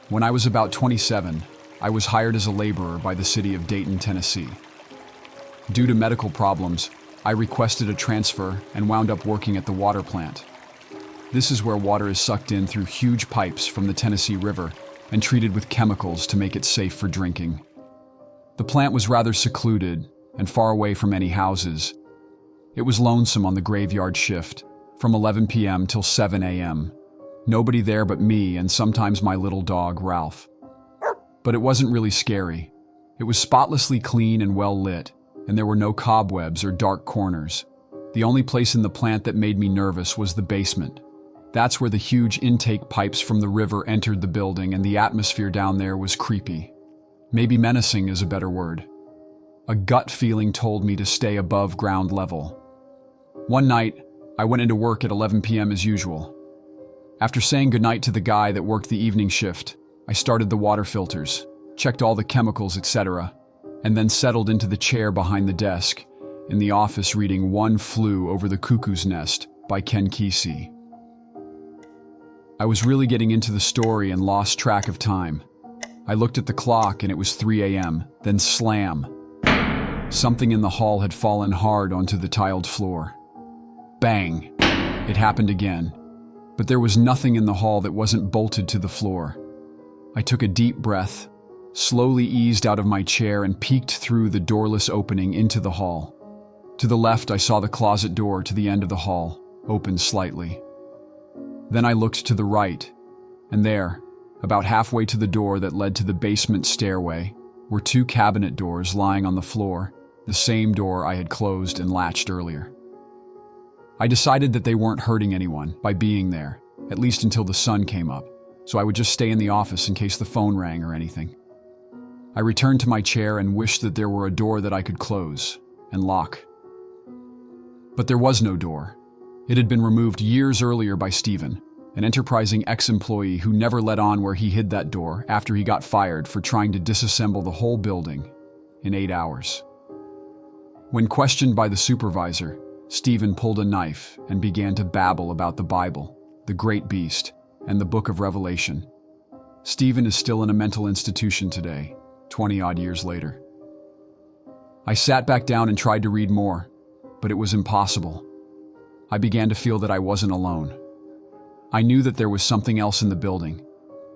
When I was about 27, I was hired as a laborer by the city of Dayton, Tennessee. Due to medical problems, I requested a transfer and wound up working at the water plant. This is where water is sucked in through huge pipes from the Tennessee River and treated with chemicals to make it safe for drinking. The plant was rather secluded and far away from any houses. It was lonesome on the graveyard shift, from 11 p.m. till 7 a.m. Nobody there but me and sometimes my little dog, Ralph. But it wasn't really scary. It was spotlessly clean and well lit, and there were no cobwebs or dark corners. The only place in the plant that made me nervous was the basement. That's where the huge intake pipes from the river entered the building, and the atmosphere down there was creepy. Maybe menacing is a better word. A gut feeling told me to stay above ground level. One night, I went into work at 11 p.m. as usual. After saying goodnight to the guy that worked the evening shift, I started the water filters, checked all the chemicals, etc., and then settled into the chair behind the desk in the office reading One Flew Over the Cuckoo's Nest by Ken Kesey. I was really getting into the story and lost track of time. I looked at the clock and it was 3 a.m., then slam. Something in the hall had fallen hard onto the tiled floor. Bang! It happened again. But there was nothing in the hall that wasn't bolted to the floor. I took a deep breath, slowly eased out of my chair and peeked through the doorless opening into the hall. To the left, I saw the closet door to the end of the hall, open slightly. Then I looked to the right, and there, about halfway to the door that led to the basement stairway, were two cabinet doors lying on the floor, the same door I had closed and latched earlier. I decided that they weren't hurting anyone by being there, at least until the sun came up, so I would just stay in the office in case the phone rang or anything. I returned to my chair and wished that there were a door that I could close and lock. But there was no door. It had been removed years earlier by Stephen, an enterprising ex-employee who never let on where he hid that door after he got fired for trying to disassemble the whole building in 8 hours. When questioned by the supervisor, Stephen pulled a knife and began to babble about the Bible, the Great Beast, and the Book of Revelation. Stephen is still in a mental institution today, 20-odd years later. I sat back down and tried to read more, but it was impossible. I began to feel that I wasn't alone. I knew that there was something else in the building,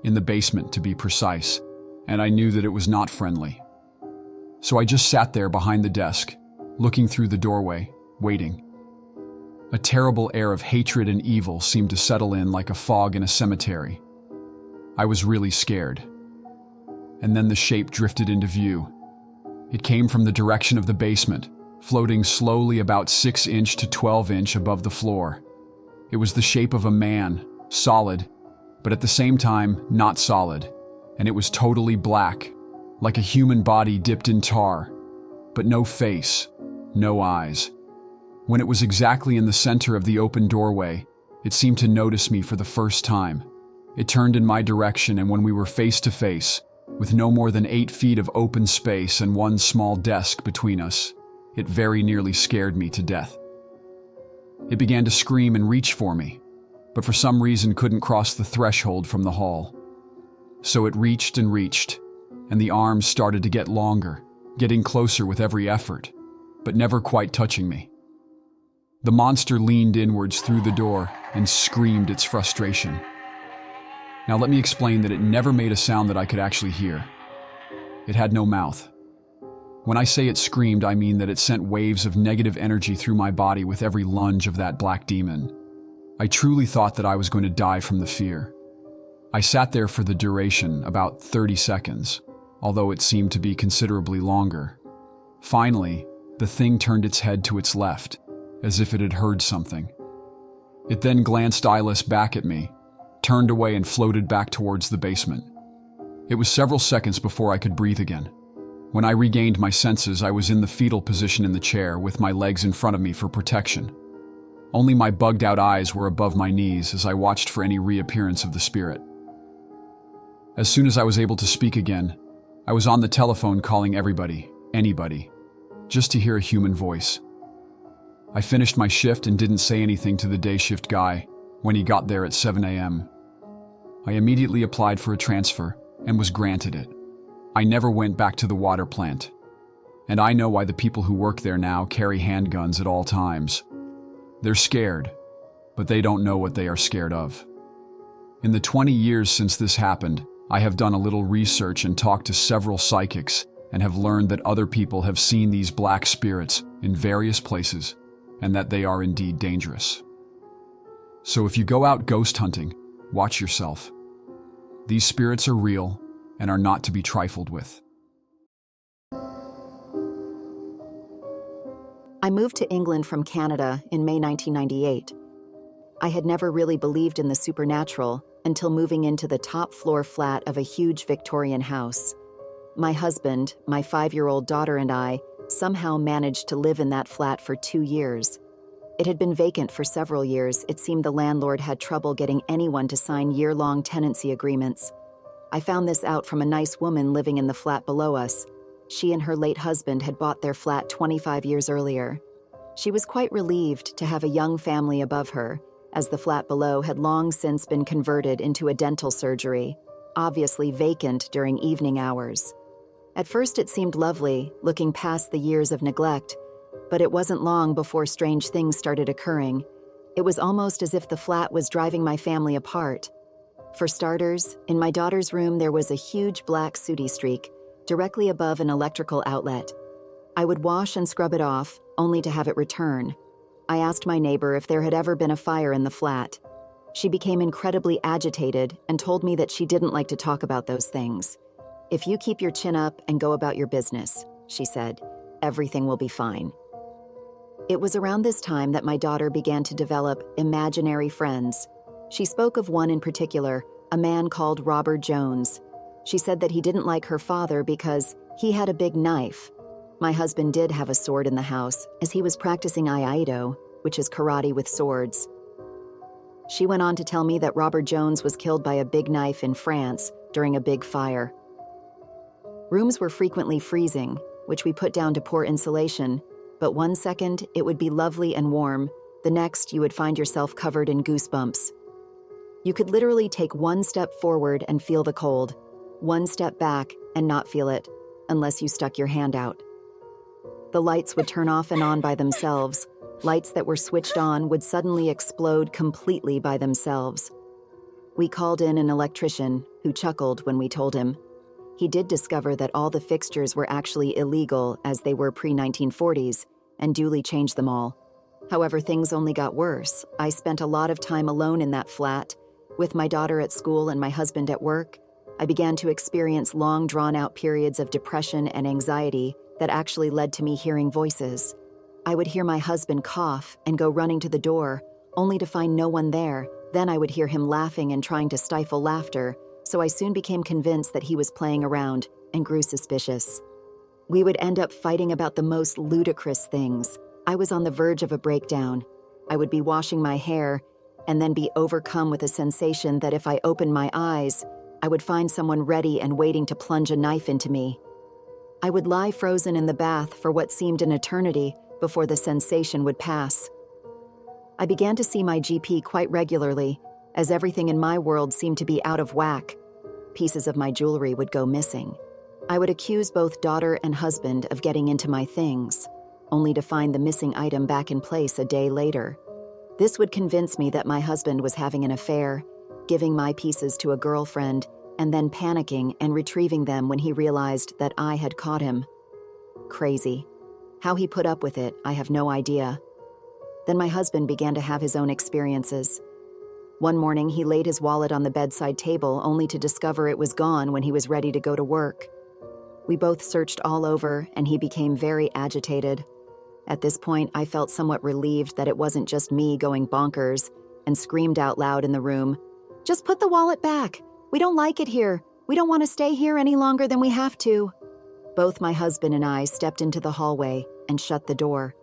in the basement to be precise, and I knew that it was not friendly. So I just sat there behind the desk, looking through the doorway, waiting. A terrible air of hatred and evil seemed to settle in like a fog in a cemetery. I was really scared. And then the shape drifted into view. It came from the direction of the basement, floating slowly about 6-inch to 12-inch above the floor. It was the shape of a man, solid, but at the same time not solid, and it was totally black, like a human body dipped in tar, but no face, no eyes. When it was exactly in the center of the open doorway, it seemed to notice me for the first time. It turned in my direction, and when we were face to face, with no more than 8 feet of open space and one small desk between us, it very nearly scared me to death. It began to scream and reach for me, but for some reason couldn't cross the threshold from the hall. So it reached and reached, and the arms started to get longer, getting closer with every effort, but never quite touching me. The monster leaned inwards through the door and screamed its frustration. Now let me explain that it never made a sound that I could actually hear. It had no mouth. When I say it screamed, I mean that it sent waves of negative energy through my body with every lunge of that black demon. I truly thought that I was going to die from the fear. I sat there for the duration, about 30 seconds, although it seemed to be considerably longer. Finally, the thing turned its head to its left, as if it had heard something. It then glanced eyeless back at me, turned away and floated back towards the basement. It was several seconds before I could breathe again. When I regained my senses, I was in the fetal position in the chair with my legs in front of me for protection. Only my bugged-out eyes were above my knees as I watched for any reappearance of the spirit. As soon as I was able to speak again, I was on the telephone calling everybody, anybody, just to hear a human voice. I finished my shift and didn't say anything to the day shift guy when he got there at 7 a.m. I immediately applied for a transfer and was granted it. I never went back to the water plant. And I know why the people who work there now carry handguns at all times. They're scared, but they don't know what they are scared of. In the 20 years since this happened, I have done a little research and talked to several psychics and have learned that other people have seen these black spirits in various places and that they are indeed dangerous. So if you go out ghost hunting, watch yourself. These spirits are real and are not to be trifled with. I moved to England from Canada in May 1998. I had never really believed in the supernatural until moving into the top floor flat of a huge Victorian house. My husband, my 5-year-old daughter, and I somehow managed to live in that flat for 2 years. It had been vacant for several years. It seemed the landlord had trouble getting anyone to sign year-long tenancy agreements. I found this out from a nice woman living in the flat below us. She and her late husband had bought their flat 25 years earlier. She was quite relieved to have a young family above her, as the flat below had long since been converted into a dental surgery, obviously vacant during evening hours. At first it seemed lovely, looking past the years of neglect, but it wasn't long before strange things started occurring. It was almost as if the flat was driving my family apart. For starters, in my daughter's room there was a huge black sooty streak directly above an electrical outlet. I would wash and scrub it off, only to have it return. I asked my neighbor if there had ever been a fire in the flat. She became incredibly agitated and told me that she didn't like to talk about those things. "If you keep your chin up and go about your business," she said, "everything will be fine." It was around this time that my daughter began to develop imaginary friends. She spoke of one in particular, a man called Robert Jones. She said that he didn't like her father because he had a big knife. My husband did have a sword in the house, as he was practicing Aikido, which is karate with swords. She went on to tell me that Robert Jones was killed by a big knife in France during a big fire. Rooms were frequently freezing, which we put down to poor insulation, but one second it would be lovely and warm, the next you would find yourself covered in goosebumps. You could literally take one step forward and feel the cold, one step back and not feel it, unless you stuck your hand out. The lights would turn off and on by themselves. Lights that were switched on would suddenly explode completely by themselves. We called in an electrician, who chuckled when we told him. He did discover that all the fixtures were actually illegal as they were pre-1940s, and duly changed them all. However, things only got worse. I spent a lot of time alone in that flat. With my daughter at school and my husband at work, I began to experience long, drawn-out periods of depression and anxiety that actually led to me hearing voices. I would hear my husband cough and go running to the door, only to find no one there. Then I would hear him laughing and trying to stifle laughter, so I soon became convinced that he was playing around and grew suspicious. We would end up fighting about the most ludicrous things. I was on the verge of a breakdown. I would be washing my hair and then be overcome with a sensation that if I opened my eyes, I would find someone ready and waiting to plunge a knife into me. I would lie frozen in the bath for what seemed an eternity before the sensation would pass. I began to see my GP quite regularly, as everything in my world seemed to be out of whack. Pieces of my jewelry would go missing. I would accuse both daughter and husband of getting into my things, only to find the missing item back in place a day later. This would convince me that my husband was having an affair, giving my pieces to a girlfriend, and then panicking and retrieving them when he realized that I had caught him. Crazy. How he put up with it, I have no idea. Then my husband began to have his own experiences. One morning, he laid his wallet on the bedside table only to discover it was gone when he was ready to go to work. We both searched all over, and he became very agitated. At this point, I felt somewhat relieved that it wasn't just me going bonkers, and screamed out loud in the room, "Just put the wallet back! We don't like it here. We don't want to stay here any longer than we have to." Both my husband and I stepped into the hallway and shut the door.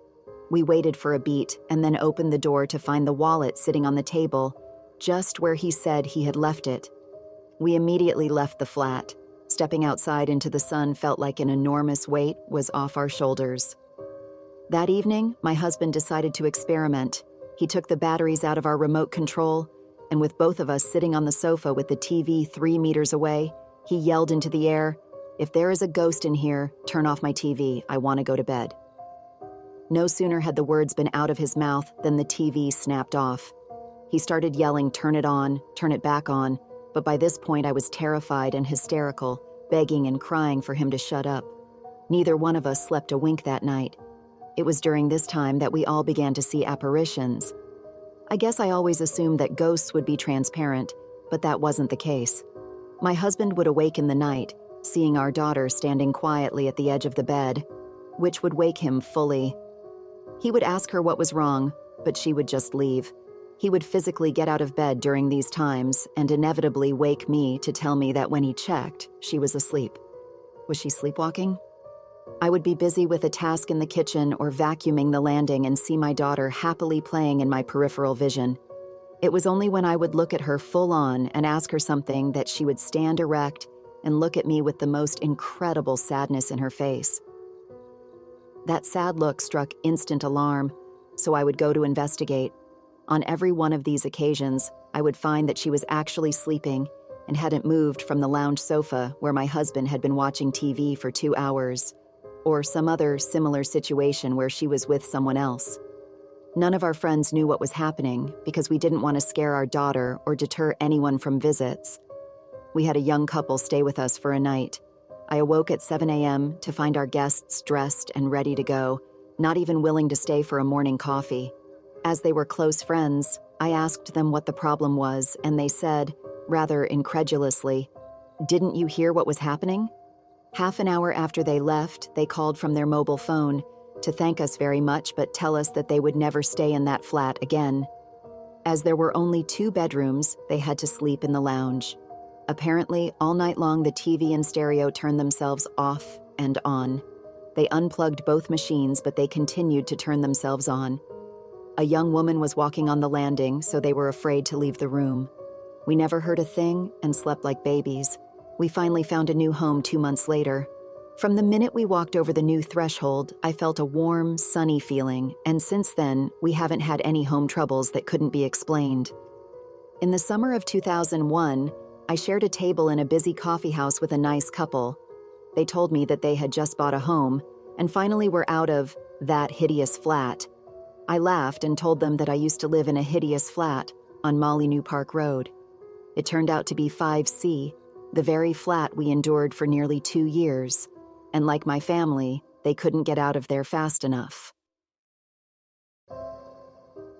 We waited for a beat and then opened the door to find the wallet sitting on the table, just where he said he had left it. We immediately left the flat. Stepping outside into the sun felt like an enormous weight was off our shoulders. That evening, my husband decided to experiment. He took the batteries out of our remote control, and with both of us sitting on the sofa with the TV 3 meters away, He yelled into the air, "If there is a ghost in here, turn off my TV. I want to go to bed." No sooner had the words been out of his mouth than the TV snapped off. He started yelling, "Turn it on, turn it back on," but by this point I was terrified and hysterical, begging and crying for him to shut up. Neither one of us slept a wink that night. It was during this time that we all began to see apparitions. I guess I always assumed that ghosts would be transparent, but that wasn't the case. My husband would awake in the night, seeing our daughter standing quietly at the edge of the bed, which would wake him fully. He would ask her what was wrong, but she would just leave. He would physically get out of bed during these times and inevitably wake me to tell me that when he checked, she was asleep. Was she sleepwalking? I would be busy with a task in the kitchen or vacuuming the landing and see my daughter happily playing in my peripheral vision. It was only when I would look at her full on and ask her something that she would stand erect and look at me with the most incredible sadness in her face. That sad look struck instant alarm, so I would go to investigate. On every one of these occasions, I would find that she was actually sleeping and hadn't moved from the lounge sofa where my husband had been watching TV for 2 hours, or some other similar situation where she was with someone else. None of our friends knew what was happening because we didn't want to scare our daughter or deter anyone from visits. We had a young couple stay with us for a night. I awoke at 7 a.m. to find our guests dressed and ready to go, not even willing to stay for a morning coffee. As they were close friends, I asked them what the problem was, and they said, rather incredulously, "Didn't you hear what was happening?" Half an hour after they left, they called from their mobile phone to thank us very much but tell us that they would never stay in that flat again. As there were only 2 bedrooms, they had to sleep in the lounge. Apparently, all night long the TV and stereo turned themselves off and on. They unplugged both machines, but they continued to turn themselves on. A young woman was walking on the landing, so they were afraid to leave the room. We never heard a thing and slept like babies. We finally found a new home 2 months later. From the minute we walked over the new threshold, I felt a warm, sunny feeling, and since then, we haven't had any home troubles that couldn't be explained. In the summer of 2001, I shared a table in a busy coffee house with a nice couple. They told me that they had just bought a home and finally were out of that hideous flat. I laughed and told them that I used to live in a hideous flat on Molyneux Park Road. It turned out to be 5C, the very flat we endured for nearly 2 years. And like my family, they couldn't get out of there fast enough.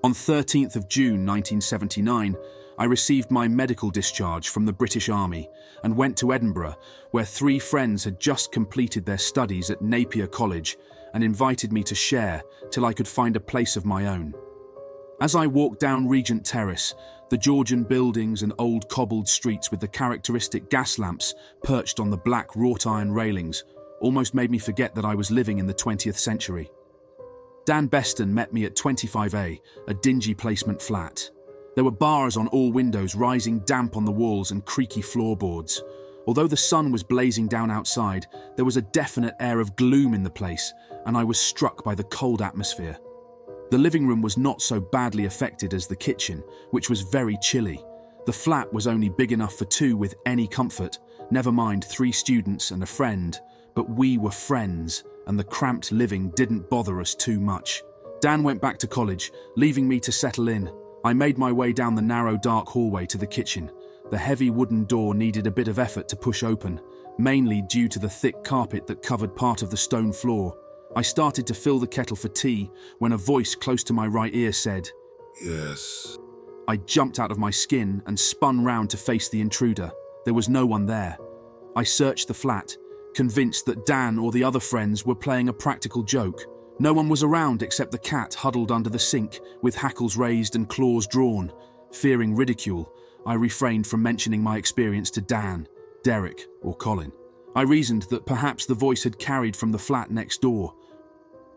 On 13th of June 1979, I received my medical discharge from the British Army and went to Edinburgh, where 3 friends had just completed their studies at Napier College and invited me to share till I could find a place of my own. As I walked down Regent Terrace, the Georgian buildings and old cobbled streets with the characteristic gas lamps perched on the black wrought iron railings almost made me forget that I was living in the 20th century. Dan Beston met me at 25A, a dingy placement flat. There were bars on all windows, rising damp on the walls and creaky floorboards. Although the sun was blazing down outside, there was a definite air of gloom in the place, and I was struck by the cold atmosphere. The living room was not so badly affected as the kitchen, which was very chilly. The flat was only big enough for 2 with any comfort, never mind 3 students and a friend. But we were friends, and the cramped living didn't bother us too much. Dan went back to college, leaving me to settle in. I made my way down the narrow, dark hallway to the kitchen. The heavy wooden door needed a bit of effort to push open, mainly due to the thick carpet that covered part of the stone floor. I started to fill the kettle for tea when a voice close to my right ear said, "Yes." I jumped out of my skin and spun round to face the intruder. There was no one there. I searched the flat, convinced that Dan or the other friends were playing a practical joke. No one was around except the cat huddled under the sink, with hackles raised and claws drawn. Fearing ridicule, I refrained from mentioning my experience to Dan, Derek, or Colin. I reasoned that perhaps the voice had carried from the flat next door.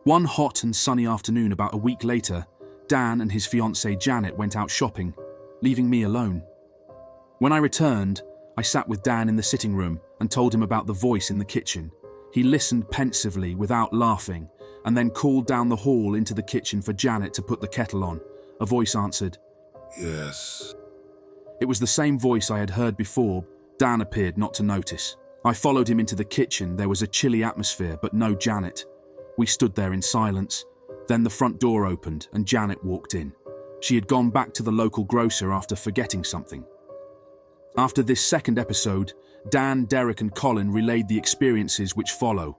One hot and sunny afternoon about a week later, Dan and his fiancée Janet went out shopping, leaving me alone. When I returned, I sat with Dan in the sitting room and told him about the voice in the kitchen. He listened pensively without laughing, and then called down the hall into the kitchen for Janet to put the kettle on. A voice answered, "Yes." It was the same voice I had heard before, Dan appeared not to notice. I followed him into the kitchen. There was a chilly atmosphere, but no Janet. We stood there in silence. Then the front door opened and Janet walked in. She had gone back to the local grocer after forgetting something. After this second episode, Dan, Derek and Colin relayed the experiences which follow.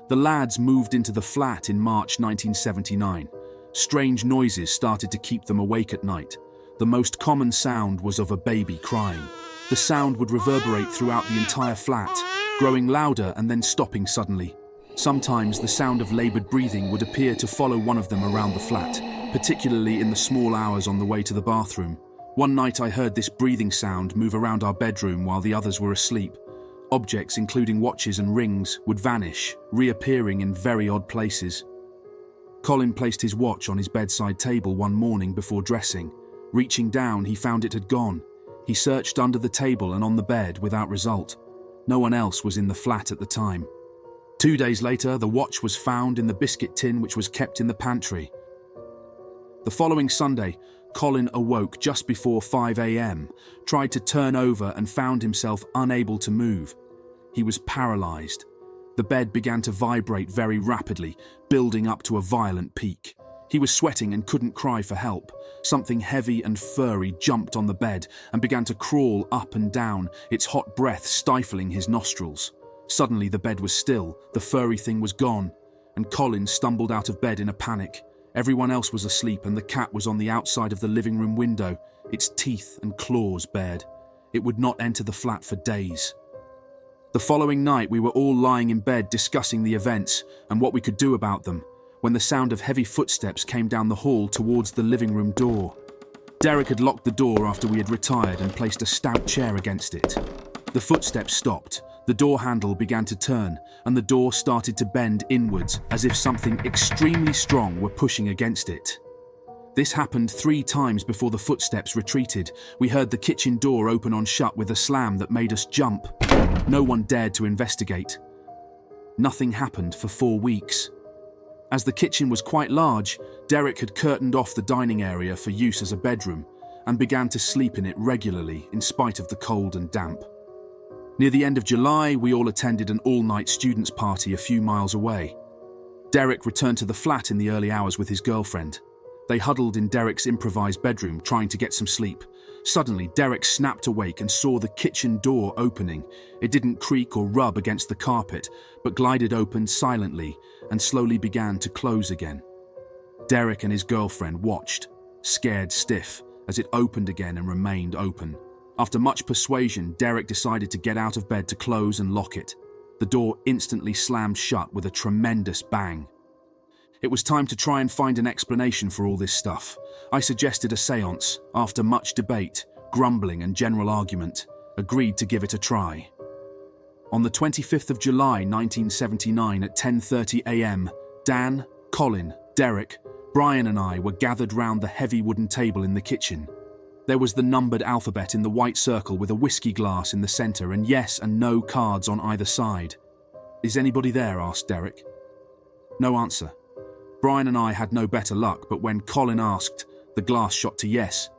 The lads moved into the flat in March 1979. Strange noises started to keep them awake at night. The most common sound was of a baby crying. The sound would reverberate throughout the entire flat, growing louder and then stopping suddenly. Sometimes the sound of laboured breathing would appear to follow one of them around the flat, particularly in the small hours on the way to the bathroom. One night I heard this breathing sound move around our bedroom while the others were asleep. Objects, including watches and rings, would vanish, reappearing in very odd places. Colin placed his watch on his bedside table one morning before dressing. Reaching down, he found it had gone. He searched under the table and on the bed without result. No one else was in the flat at the time. 2 days later, the watch was found in the biscuit tin which was kept in the pantry. The following Sunday, Colin awoke just before 5 a.m., tried to turn over and found himself unable to move. He was paralysed. The bed began to vibrate very rapidly, building up to a violent peak. He was sweating and couldn't cry for help. Something heavy and furry jumped on the bed and began to crawl up and down, its hot breath stifling his nostrils. Suddenly the bed was still, the furry thing was gone, and Colin stumbled out of bed in a panic. Everyone else was asleep and the cat was on the outside of the living room window, its teeth and claws bared. It would not enter the flat for days. The following night we were all lying in bed discussing the events and what we could do about them, when the sound of heavy footsteps came down the hall towards the living room door. Derek had locked the door after we had retired and placed a stout chair against it. The footsteps stopped, the door handle began to turn, and the door started to bend inwards as if something extremely strong were pushing against it. This happened 3 times before the footsteps retreated. We heard the kitchen door open on shut with a slam that made us jump. No one dared to investigate. Nothing happened for 4 weeks. As the kitchen was quite large, Derek had curtained off the dining area for use as a bedroom and began to sleep in it regularly in spite of the cold and damp. Near the end of July, we all attended an all-night students' party a few miles away. Derek returned to the flat in the early hours with his girlfriend. They huddled in Derek's improvised bedroom, trying to get some sleep. Suddenly, Derek snapped awake and saw the kitchen door opening. It didn't creak or rub against the carpet, but glided open silently and slowly began to close again. Derek and his girlfriend watched, scared stiff, as it opened again and remained open. After much persuasion, Derek decided to get out of bed to close and lock it. The door instantly slammed shut with a tremendous bang. It was time to try and find an explanation for all this stuff. I suggested a séance. After much debate, grumbling and general argument, agreed to give it a try. On the 25th of July 1979 at 10:30 a.m, Dan, Colin, Derek, Brian and I were gathered round the heavy wooden table in the kitchen. There was the numbered alphabet in the white circle with a whiskey glass in the centre and yes and no cards on either side. "Is anybody there?" asked Derek. No answer. Brian and I had no better luck, but when Colin asked, the glass shot to yes.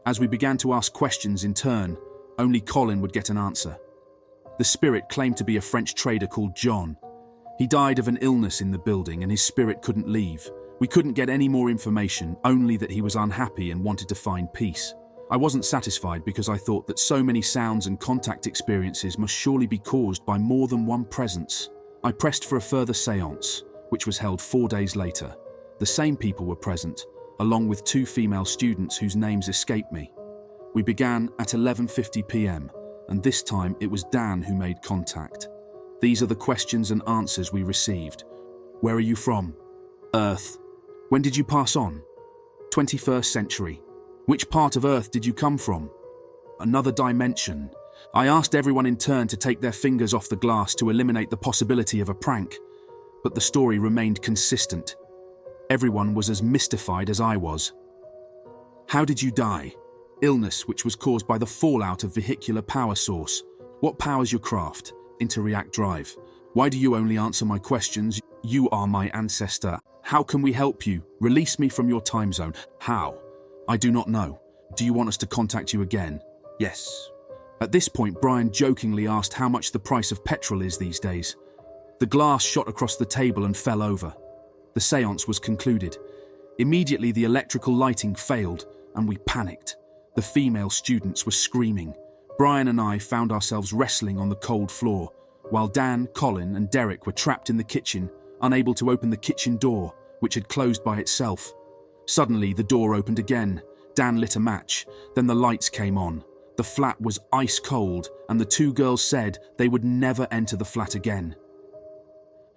As we began to ask questions in turn, only Colin would get an answer. The spirit claimed to be a French trader called John. He died of an illness in the building and his spirit couldn't leave. We couldn't get any more information, only that he was unhappy and wanted to find peace. I wasn't satisfied because I thought that so many sounds and contact experiences must surely be caused by more than one presence. I pressed for a further séance, which was held 4 days later. The same people were present, along with 2 female students whose names escape me. We began at 11:50 p.m, and this time it was Dan who made contact. These are the questions and answers we received. Where are you from? Earth. When did you pass on? 21st century. Which part of Earth did you come from? Another dimension. I asked everyone in turn to take their fingers off the glass to eliminate the possibility of a prank, but the story remained consistent. Everyone was as mystified as I was. How did you die? Illness which was caused by the fallout of vehicular power source. What powers your craft? Interreact drive. Why do you only answer my questions? You are my ancestor. How can we help you? Release me from your time zone. How? I do not know. Do you want us to contact you again? Yes. At this point, Brian jokingly asked how much the price of petrol is these days. The glass shot across the table and fell over. The séance was concluded. Immediately, the electrical lighting failed, and we panicked. The female students were screaming. Brian and I found ourselves wrestling on the cold floor, while Dan, Colin, and Derek were trapped in the kitchen, unable to open the kitchen door, which had closed by itself. Suddenly, the door opened again. Dan lit a match. Then the lights came on. The flat was ice cold, and the two girls said they would never enter the flat again.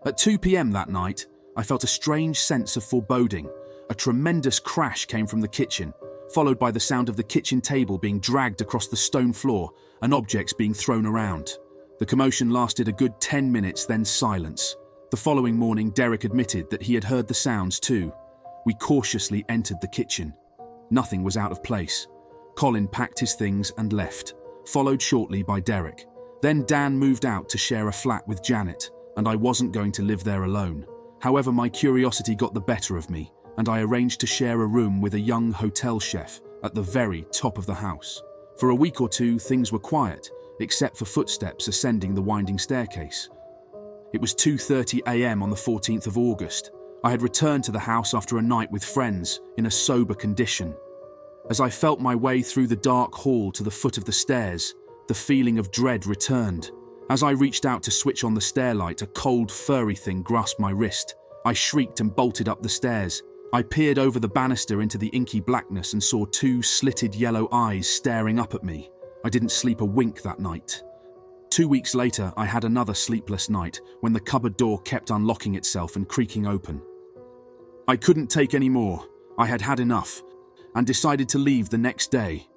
At 2 p.m. that night, I felt a strange sense of foreboding. A tremendous crash came from the kitchen, followed by the sound of the kitchen table being dragged across the stone floor and objects being thrown around. The commotion lasted a good 10 minutes, then silence. The following morning, Derek admitted that he had heard the sounds too. We cautiously entered the kitchen. Nothing was out of place. Colin packed his things and left, followed shortly by Derek. Then Dan moved out to share a flat with Janet, and I wasn't going to live there alone. However, my curiosity got the better of me, and I arranged to share a room with a young hotel chef at the very top of the house. For a week or two, things were quiet, except for footsteps ascending the winding staircase. It was 2:30 a.m. on the 14th of August. I had returned to the house after a night with friends, in a sober condition. As I felt my way through the dark hall to the foot of the stairs, the feeling of dread returned. As I reached out to switch on the stairlight, a cold, furry thing grasped my wrist. I shrieked and bolted up the stairs. I peered over the banister into the inky blackness and saw two slitted yellow eyes staring up at me. I didn't sleep a wink that night. 2 weeks later, I had another sleepless night when the cupboard door kept unlocking itself and creaking open. I couldn't take any more. I had had enough, and decided to leave the next day.